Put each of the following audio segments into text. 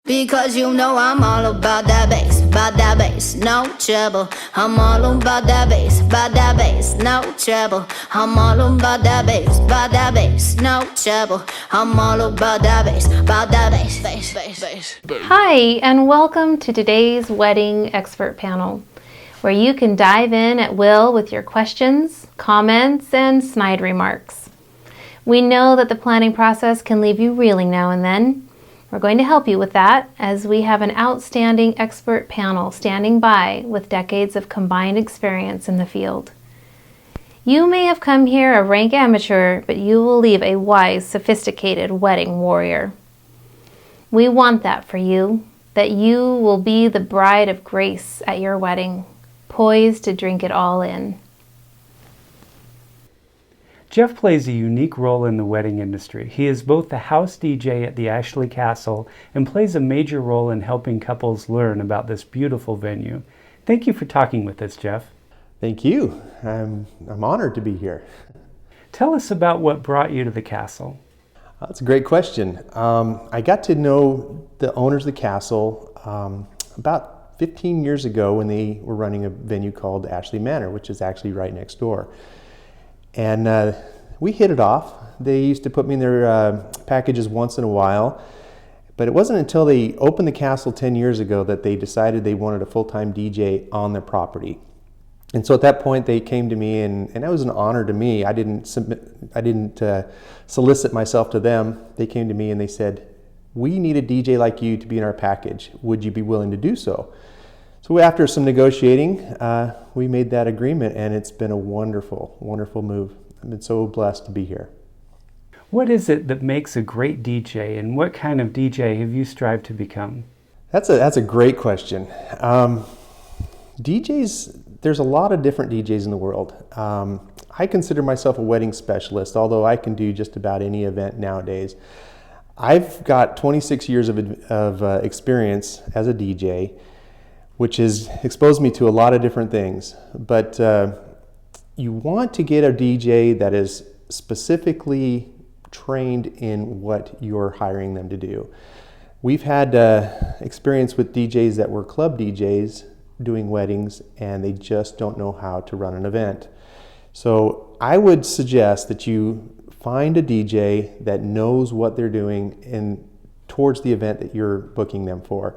Because you know I'm all about that bass, no trouble. I'm all about that bass, no trouble. I'm all about that bass, no trouble. I'm all about that bass. Hi, and welcome to today's wedding expert panel, where you can dive in at will with your questions, comments, and snide remarks. We know that the planning process can leave you reeling now and then. We're going to help you with that, as we have an outstanding expert panel standing by with decades of combined experience in the field. You may have come here a rank amateur, but you will leave a wise, sophisticated wedding warrior. We want that for you, that you will be the bride of grace at your wedding, poised to drink it all in. Jeff plays a unique role in the wedding industry. He is both the house DJ at the Ashley Castle and plays a major role in helping couples learn about this beautiful venue. Thank you for talking with us, Jeff. Thank you. I'm honored to be here. Tell us about what brought you to the castle. That's a great question. I got to know the owners of the castle about 15 years ago when they were running a venue called Ashley Manor, which is actually right next door. And we hit it off. They used to put me in their packages once in a while, but it wasn't until they opened the castle 10 years ago that they decided they wanted a full-time DJ on their property. And so at that point they came to me, and it was an honor to me. I didn't solicit myself to them. They came to me and they said, "We need a DJ like you to be in our package. Would you be willing to do so?" So after some negotiating, we made that agreement, and it's been a wonderful, wonderful move. I've been so blessed to be here. What is it that makes a great DJ, and what kind of DJ have you strived to become? That's a great question. DJs, there's a lot of different DJs in the world. I consider myself a wedding specialist, although I can do just about any event nowadays. I've got 26 years of experience as a DJ, which has exposed me to a lot of different things. But you want to get a DJ that is specifically trained in what you're hiring them to do. We've had experience with DJs that were club DJs doing weddings, and they just don't know how to run an event. So I would suggest that you find a DJ that knows what they're doing towards the event that you're booking them for.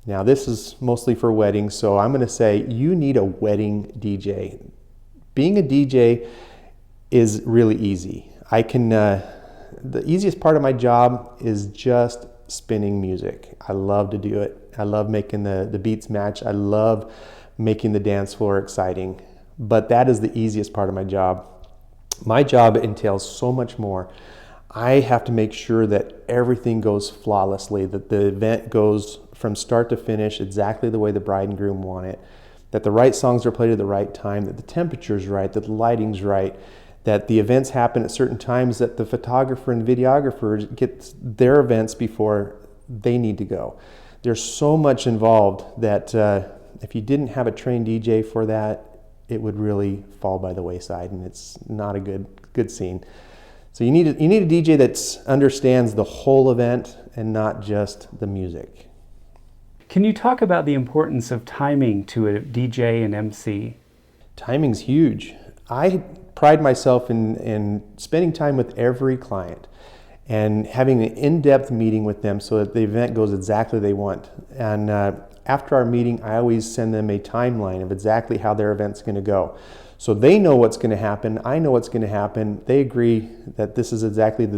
Now, this is mostly for weddings, so I'm going to say you need a wedding DJ. Being a DJ is really easy. The easiest part of my job is just spinning music. I love to do it. I love making the beats match. I love making the dance floor exciting. But that is the easiest part of my job. My job entails so much more. I have to make sure that everything goes flawlessly, that the event goes from start to finish exactly the way the bride and groom want it, that the right songs are played at the right time, that the temperature's right, that the lighting's right, that the events happen at certain times, that the photographer and videographer get their events before they need to go. There's so much involved that if you didn't have a trained DJ for that, it would really fall by the wayside, and it's not a good scene. So you need a DJ that understands the whole event and not just the music. Can you talk about the importance of timing to a DJ and MC? Timing's huge. I pride myself in spending time with every client and having an in-depth meeting with them so that the event goes exactly they want. And after our meeting, I always send them a timeline of exactly how their event's going to go. So they know what's going to happen. I know what's going to happen. They agree that this is exactly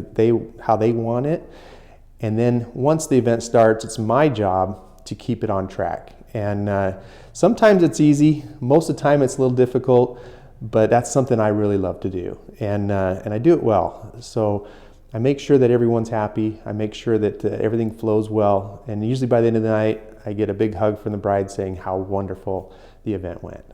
how they want it. And then once the event starts, it's my job to keep it on track. And sometimes it's easy. Most of the time it's a little difficult, but that's something I really love to do. And I do it well. So I make sure that everyone's happy. I make sure that everything flows well. And usually by the end of the night, I get a big hug from the bride saying how wonderful the event went.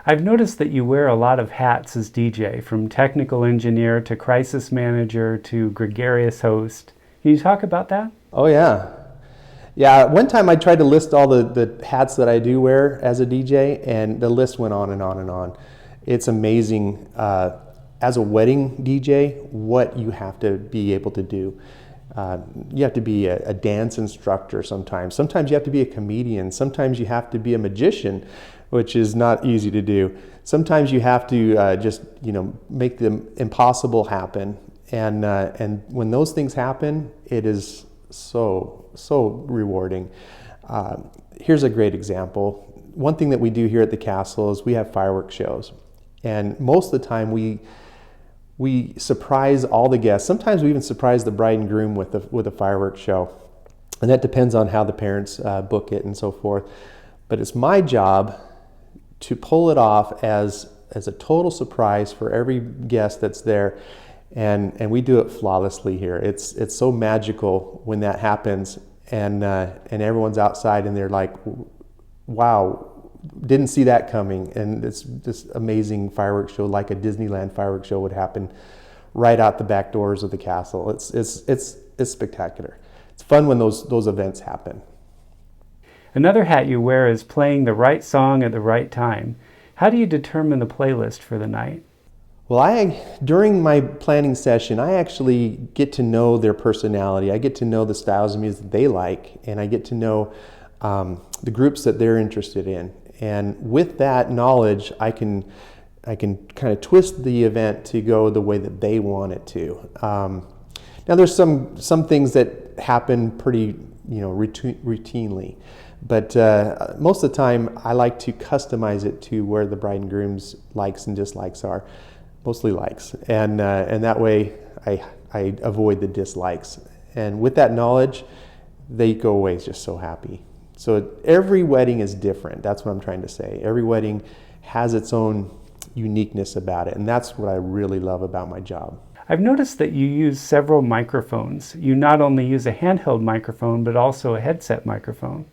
I've noticed that you wear a lot of hats as DJ, from technical engineer to crisis manager to gregarious host. Can you talk about that? Oh yeah. Yeah, one time I tried to list all the hats that I do wear as a DJ, and the list went on and on and on. It's amazing as a wedding DJ what you have to be able to do. You have to be a dance instructor sometimes. Sometimes you have to be a comedian. Sometimes you have to be a magician, which is not easy to do. Sometimes you have to just, make the impossible happen. And when those things happen, it is so rewarding. Here's a great example. One thing that we do here at the castle is we have fireworks shows. And most of the time we surprise all the guests. Sometimes we even surprise the bride and groom with a fireworks show. And that depends on how the parents book it and so forth. But it's my job to pull it off as a total surprise for every guest that's there. And we do it flawlessly here. It's so magical when that happens, and everyone's outside and they're like, wow, didn't see that coming. And it's this amazing fireworks show, like a Disneyland fireworks show would happen right out the back doors of the castle. It's spectacular. It's fun when those events happen. Another hat you wear is playing the right song at the right time. How do you determine the playlist for the night? Well, during my planning session, I actually get to know their personality. I get to know the styles of music that they like, and I get to know the groups that they're interested in. And with that knowledge, I can kind of twist the event to go the way that they want it to. Now, there's some things that happen pretty, routinely, but most of the time, I like to customize it to where the bride and groom's likes and dislikes are. Mostly likes, and that way I avoid the dislikes. And with that knowledge, they go away just so happy. So every wedding is different. That's what I'm trying to say. Every wedding has its own uniqueness about it, and that's what I really love about my job. I've noticed that you use several microphones. You not only use a handheld microphone, but also a headset microphone.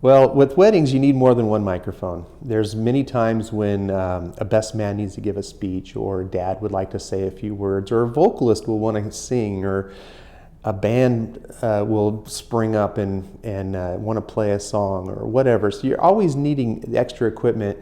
Well, with weddings, you need more than one microphone. There's many times when a best man needs to give a speech, or dad would like to say a few words, or a vocalist will want to sing, or a band will spring up and want to play a song or whatever. So you're always needing extra equipment.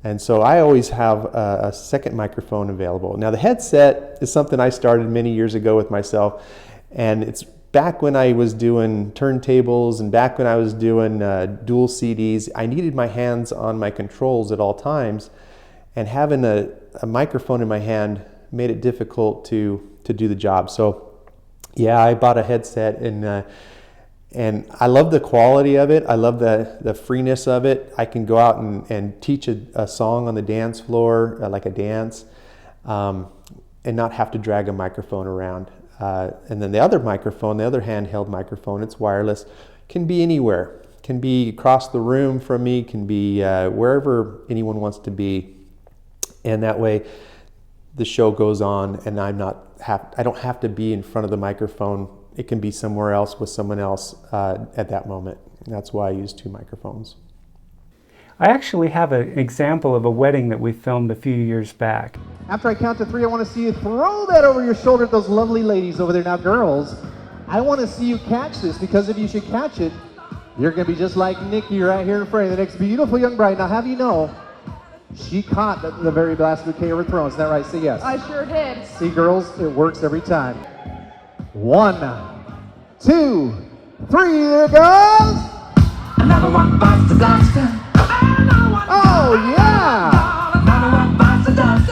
And so I always have a second microphone available. Now the headset is something I started many years ago with myself, and it's back when I was doing turntables and back when I was doing dual CDs. I needed my hands on my controls at all times, and having a microphone in my hand made it difficult to do the job. So yeah, I bought a headset, and I love the quality of it. I love the freeness of it. I can go out and teach a song on the dance floor, like a dance, and not have to drag a microphone around. And then the other microphone, the other handheld microphone, it's wireless, can be anywhere. Can be across the room from me, can be wherever anyone wants to be. And that way the show goes on, and I don't have to be in front of the microphone. It can be somewhere else with someone else at that moment. That's why I use two microphones. I actually have an example of a wedding that we filmed a few years back. After I count to 3, I want to see you throw that over your shoulder at those lovely ladies over there. Now, girls, I want to see you catch this, because if you should catch it, you're going to be just like Nikki right here in front of the next beautiful young bride. Now, have you know, she caught the very last bouquet of her throne. Is that right? Say yes. I sure did. See, girls, it works every time. 1, 2, 3, there it goes! Another one bites the dust. Oh, yeah! Another one bites the dust.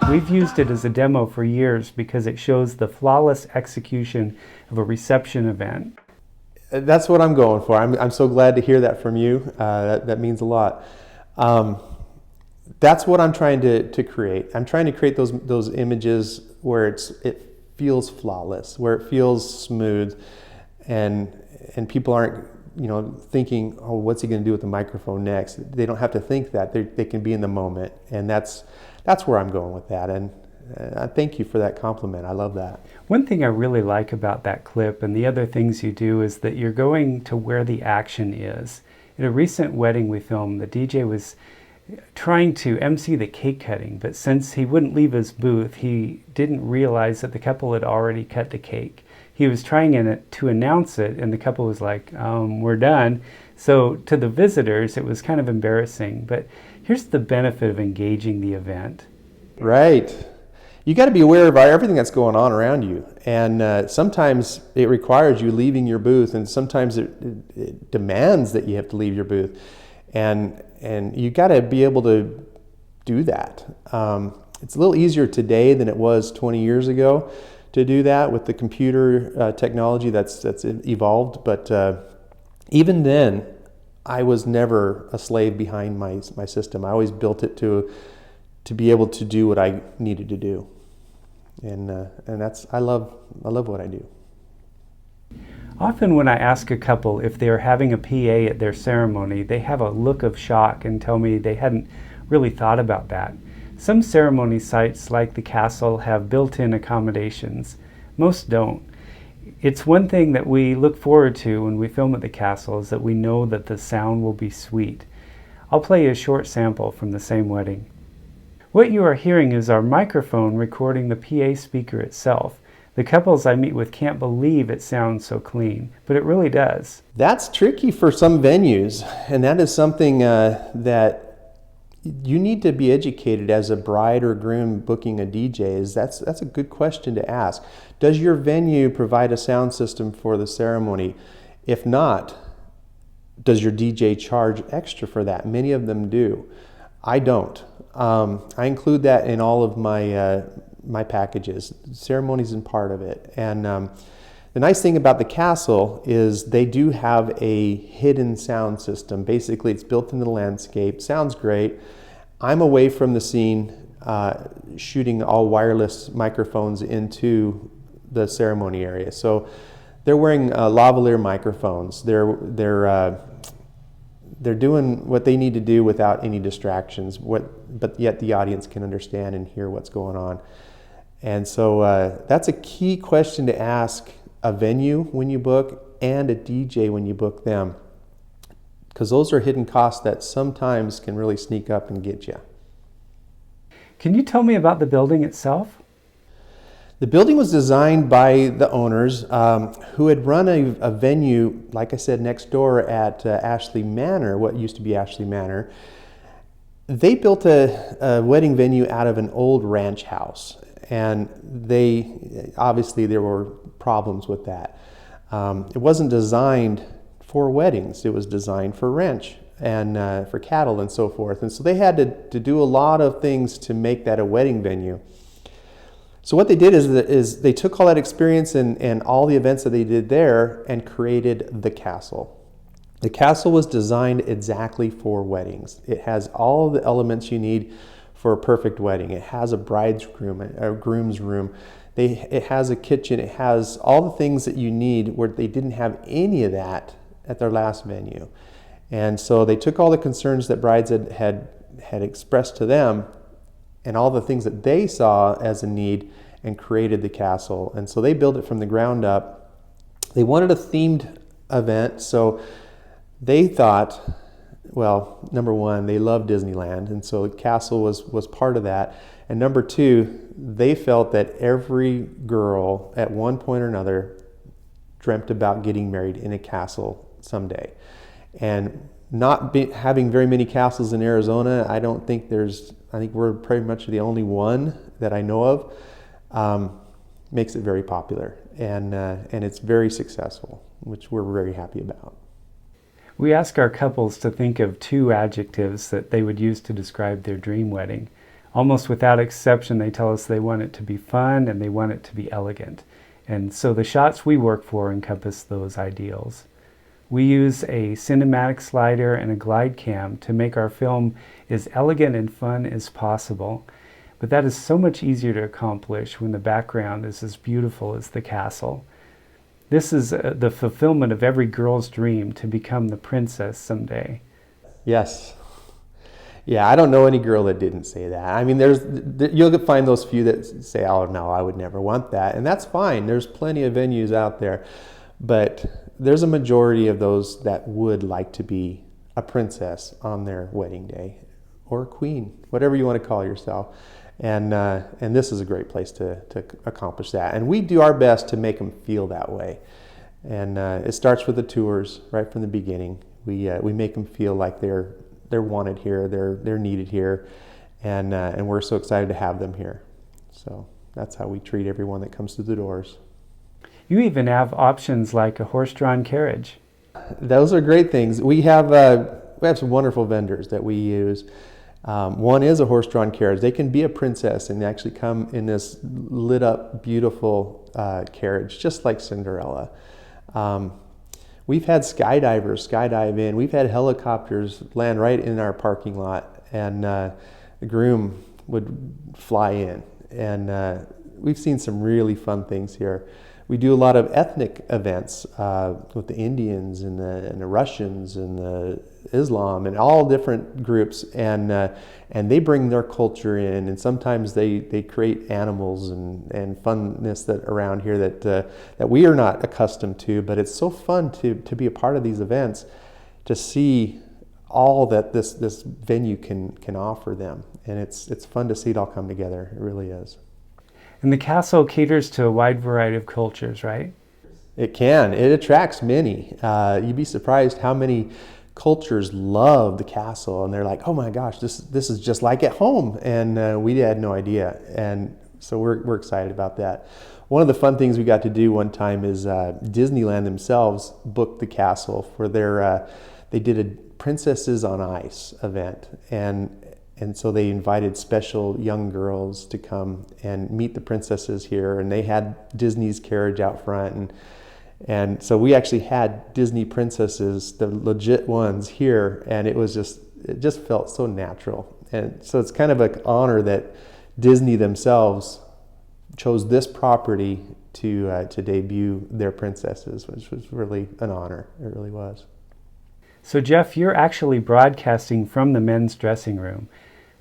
We've used it as a demo for years because it shows the flawless execution of a reception event. That's what I'm going for. I'm so glad to hear that from you. That means a lot. That's what I'm trying to create. I'm trying to create those images where it feels flawless, where it feels smooth, and people aren't thinking, oh, what's he going to do with the microphone next? They don't have to think that. They can be in the moment, and that's where I'm going with that. And I thank you for that compliment. I love that. One thing I really like about that clip and the other things you do is that you're going to where the action is. In a recent wedding we filmed, the DJ was trying to MC the cake cutting, but since he wouldn't leave his booth, he didn't realize that the couple had already cut the cake. He was trying to announce it, and the couple was like, we're done. So to the visitors, it was kind of embarrassing, but here's the benefit of engaging the event. Right. you got to be aware of everything that's going on around you. And sometimes it requires you leaving your booth, and sometimes it demands that you have to leave your booth. And you got to be able to do that. It's a little easier today than it was 20 years ago to do that with the computer technology that's evolved. But even then, I was never a slave behind my system. I always built it to be able to do what I needed to do. And I love what I do. Often when I ask a couple if they're having a PA at their ceremony, they have a look of shock and tell me they hadn't really thought about that. Some ceremony sites like the castle have built-in accommodations. Most don't. It's one thing that we look forward to when we film at the castle is that we know that the sound will be sweet. I'll play a short sample from the same wedding. What you are hearing is our microphone recording the PA speaker itself. The couples I meet with can't believe it sounds so clean, but it really does. That's tricky for some venues, and that is something that you need to be educated as a bride or groom booking a DJ. That's a good question to ask. Does your venue provide a sound system for the ceremony? If not, does your DJ charge extra for that? Many of them do. I don't. I include that in all of my packages. Ceremonies is part of it. And the nice thing about the castle is they do have a hidden sound system. Basically, it's built into the landscape. Sounds great. I'm away from the scene, shooting all wireless microphones into the ceremony area. So they're wearing lavalier microphones. They're doing what they need to do without any distractions. But yet the audience can understand and hear what's going on. And so that's a key question to ask a venue when you book and a DJ when you book them, because those are hidden costs that sometimes can really sneak up and get you. Can you tell me about the building itself? The building was designed by the owners who had run a venue, like I said, next door at Ashley Manor, what used to be Ashley Manor. They built a wedding venue out of an old ranch house, and obviously there were problems with that. It wasn't designed for weddings. It was designed for ranch and for cattle and so forth. And so they had to do a lot of things to make that a wedding venue. So what they did is they took all that experience and all the events that they did there and created the castle. The castle was designed exactly for weddings. It has all the elements you need for a perfect wedding. It has a bridegroom, a groom's room. It has a kitchen. It has all the things that you need, where they didn't have any of that at their last venue. And so they took all the concerns that brides had expressed to them and all the things that they saw as a need and created the castle. And so they built it from the ground up. They wanted a themed event, so they thought, well, number one, they love Disneyland, and so the castle was part of that. And number two, they felt that every girl at one point or another dreamt about getting married in a castle someday. And not having very many castles in Arizona, I think we're pretty much the only one that I know of, makes it very popular. And it's very successful, which we're very happy about. We ask our couples to think of 2 adjectives that they would use to describe their dream wedding. Almost without exception, they tell us they want it to be fun and they want it to be elegant. And so the shots we work for encompass those ideals. We use a cinematic slider and a glide cam to make our film as elegant and fun as possible. But that is so much easier to accomplish when the background is as beautiful as the castle. This is the fulfillment of every girl's dream to become the princess someday. Yes. Yeah, I don't know any girl that didn't say that. I mean, you'll find those few that say, oh no, I would never want that. And that's fine. There's plenty of venues out there. But there's a majority of those that would like to be a princess on their wedding day, or a queen, whatever you want to call yourself. And this is a great place to accomplish that. And we do our best to make them feel that way. And it starts with the tours right from the beginning. We make them feel like they're wanted here, they're needed here, and we're so excited to have them here. So That's how we treat everyone that comes through the doors. You even have options like a horse-drawn carriage. Those are great things. We have some wonderful vendors that we use. One is a horse-drawn carriage. They can be a princess and they actually come in this lit-up, beautiful carriage, just like Cinderella. We've had skydivers skydive in. We've had helicopters land right in our parking lot, and the groom would fly in. And we've seen some really fun things here. We do a lot of ethnic events with the Indians and the Russians and the Islam and all different groups, and they bring their culture in, and sometimes they create animals and funness that around here that we are not accustomed to, but it's so fun to be a part of these events, to see all that this venue can offer them, and it's fun to see it all come together. It really is. And the castle caters to a wide variety of cultures, right? It can. It attracts many. You'd be surprised how many cultures love the castle, and they're like, "Oh my gosh, this is just like at home," and we had no idea. And so we're excited about that. One of the fun things we got to do one time is Disneyland themselves booked the castle for their. They did a Princesses on Ice event, and so they invited special young girls to come and meet the princesses here, and they had Disney's carriage out front, and so we actually had Disney princesses, the legit ones, here, and it just felt so natural. And so it's kind of an honor that Disney themselves chose this property to debut their princesses, which was really an honor. It really was. So Jeff, you're actually broadcasting from the men's dressing room,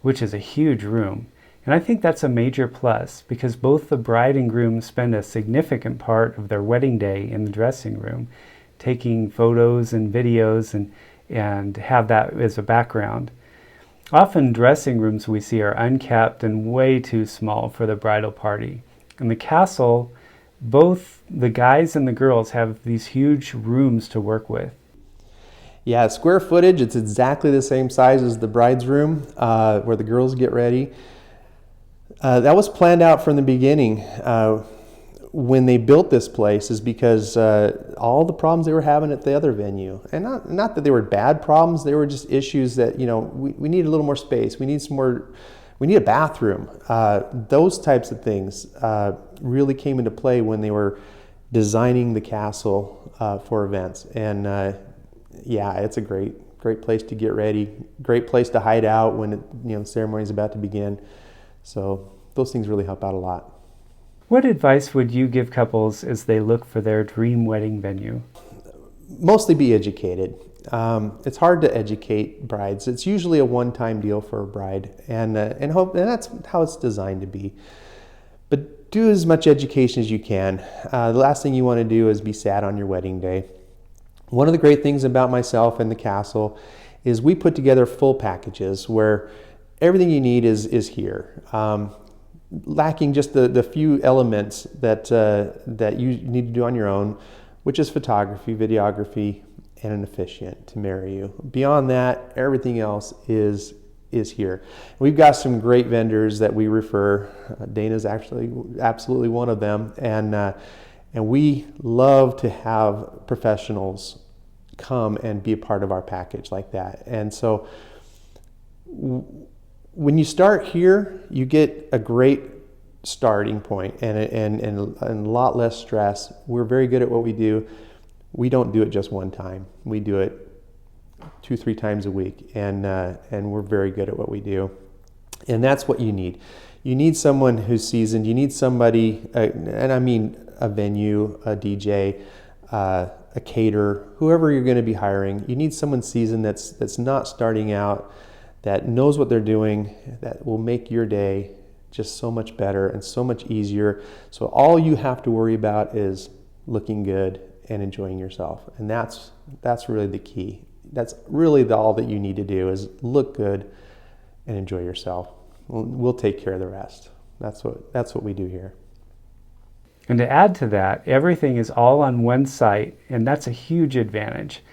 which is a huge room. And I think that's a major plus because both the bride and groom spend a significant part of their wedding day in the dressing room, taking photos and videos and have that as a background. Often dressing rooms we see are unkept and way too small for the bridal party. In the castle, both the guys and the girls have these huge rooms to work with. Yeah, square footage, it's exactly the same size as the bride's room where the girls get ready. That was planned out from the beginning when they built this place, is because all the problems they were having at the other venue, and not that they were bad problems, they were just issues that, we need a little more space, we need a bathroom. Those types of things really came into play when they were designing the castle for events. And yeah, it's a great place to get ready, great place to hide out when the ceremony is about to begin. So those things really help out a lot. What advice would you give couples as they look for their dream wedding venue? Mostly be educated. It's hard to educate brides. It's usually a one-time deal for a bride, and that's how it's designed to be. But do as much education as you can. The last thing you want to do is be sad on your wedding day. One of the great things about myself and the castle is we put together full packages where everything you need is here. Lacking just the few elements that you need to do on your own, which is photography, videography, and an officiant to marry you. Beyond that, everything else is here. We've got some great vendors that we refer. Dana's actually absolutely one of them, and we love to have professionals come and be a part of our package like that. And so when you start here, you get a great starting point and a lot less stress. We're very good at what we do. We don't do it just one time. We do it 2-3 times a week, and we're very good at what we do. And that's what you need. You need someone who's seasoned. You need somebody, and I mean a venue, a DJ, a caterer, whoever you're going to be hiring. You need someone seasoned that's not starting out, that knows what they're doing, that will make your day just so much better and so much easier. So all you have to worry about is looking good and enjoying yourself. And that's really the key. That's really all that you need to do is look good and enjoy yourself. We'll take care of the rest. That's what we do here. And to add to that, everything is all on one site, and that's a huge advantage.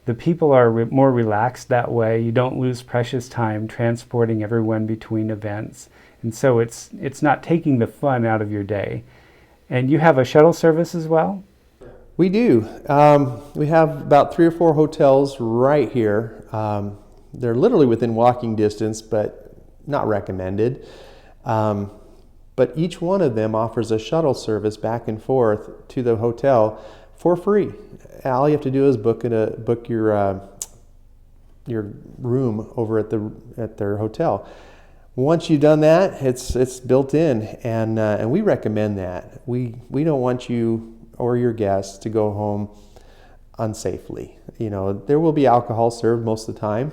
The people are more relaxed that way. You don't lose precious time transporting everyone between events. And so it's not taking the fun out of your day. And you have a shuttle service as well? We do. We have about 3 or 4 hotels right here. They're literally within walking distance, but not recommended. But each one of them offers a shuttle service back and forth to the hotel for free. All you have to do is book your room over at their hotel. Once you've done that, it's built in, and we recommend that. We don't want you or your guests to go home unsafely. There will be alcohol served most of the time,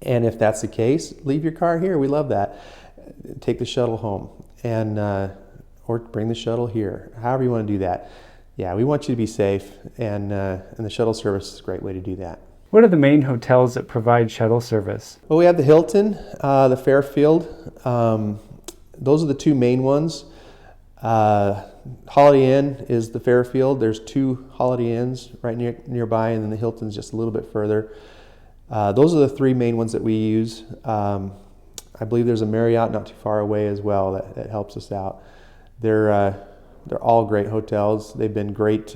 and if that's the case, leave your car here. We love that. Take the shuttle home, and or bring the shuttle here. However you want to do that. Yeah, we want you to be safe, and the shuttle service is a great way to do that. What are the main hotels that provide shuttle service? Well, we have the Hilton, the Fairfield. Those are the 2 main ones. Holiday Inn is the Fairfield. There's 2 Holiday Inns right nearby, and then the Hilton's just a little bit further. Those are the 3 main ones that we use. I believe there's a Marriott not too far away as well that helps us out. They're all great hotels. They've been great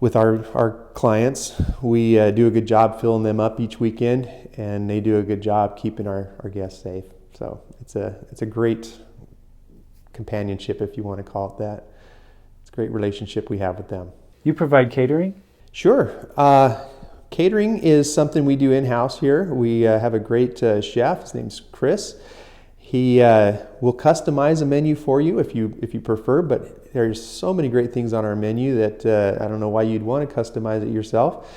with our clients. We do a good job filling them up each weekend, and they do a good job keeping our guests safe. So it's a great companionship, if you want to call it that. It's a great relationship we have with them. You provide catering? Sure. Catering is something we do in-house here. We have a great chef. His name's Chris. He will customize a menu for you if you prefer, but there's so many great things on our menu that I don't know why you'd want to customize it yourself.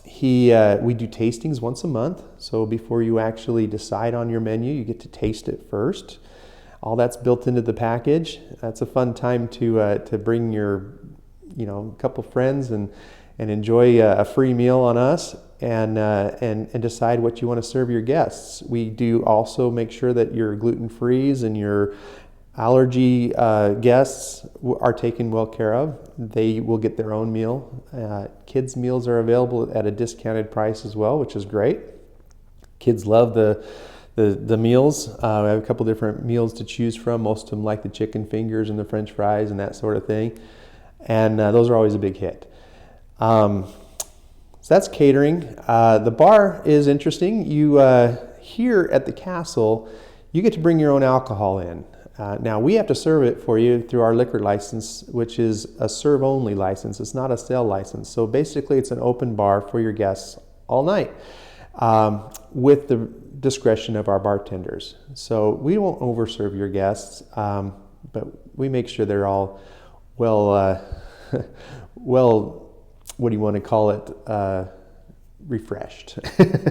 We do tastings once a month, so before you actually decide on your menu, you get to taste it first. All that's built into the package. That's a fun time to bring your couple friends and enjoy a free meal on us, and decide what you want to serve your guests. We do also make sure that your gluten-free and your allergy guests are taken well care of. They will get their own meal. Kids' meals are available at a discounted price as well, which is great. Kids love the meals. We have a couple different meals to choose from. Most of them like the chicken fingers and the French fries and that sort of thing. And those are always a big hit. So that's catering. The bar is interesting. You here at the castle, you get to bring your own alcohol in. Now we have to serve it for you through our liquor license, which is a serve-only license. It's not a sale license. So basically, it's an open bar for your guests all night, with the discretion of our bartenders. So we won't overserve your guests, but we make sure they're all well. What do you want to call it? Refreshed.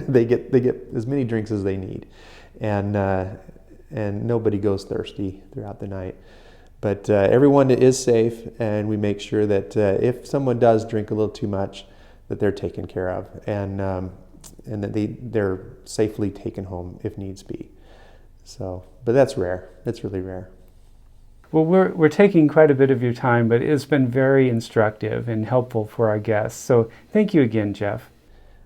They get as many drinks as they need, and nobody goes thirsty throughout the night. But everyone is safe, and we make sure that if someone does drink a little too much, that they're taken care of, and that they're safely taken home if needs be. So, but that's rare. That's really rare. Well, we're taking quite a bit of your time, but it's been very instructive and helpful for our guests. So thank you again, Jeff.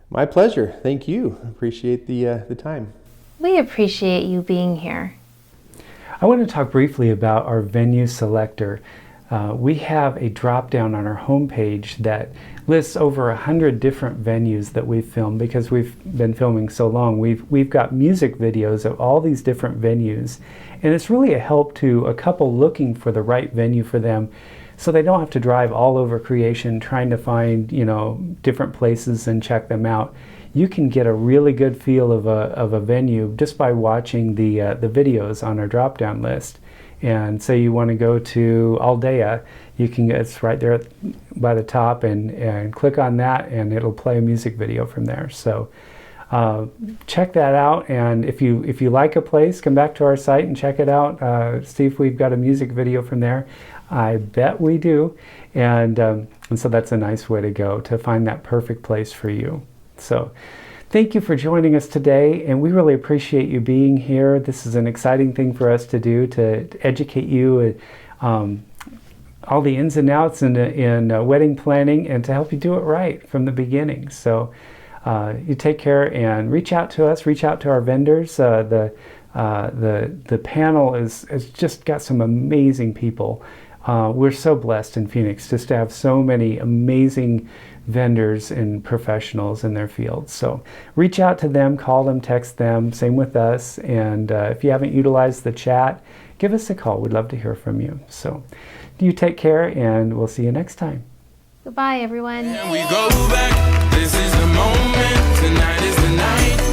My pleasure. Thank you. Appreciate the time. We appreciate you being here. I want to talk briefly about our venue selector. We have a drop-down on our homepage that lists over 100 different venues that we've filmed because we've been filming so long. We've got music videos of all these different venues, and it's really a help to a couple looking for the right venue for them, so they don't have to drive all over creation trying to find different places and check them out. You can get a really good feel of a venue just by watching the videos on our drop-down list. And say you want to go to Aldea, it's right there by the top, and click on that, and it'll play a music video from there. So check that out, and if you like a place, come back to our site and check it out. See if we've got a music video from there. I bet we do, and so that's a nice way to go to find that perfect place for you. So thank you for joining us today, and we really appreciate you being here. This is an exciting thing for us to do, to educate you all the ins and outs in wedding planning, and to help you do it right from the beginning. So You take care and reach out to us, reach out to our vendors. The panel has just got some amazing people. We're so blessed in Phoenix just to have so many amazing vendors and professionals in their fields. So reach out to them, call them, text them, same with us. And if you haven't utilized the chat, give us a call. We'd love to hear from you. So you take care, and we'll see you next time. Goodbye, everyone. And we go back. This is the moment. Tonight is the night.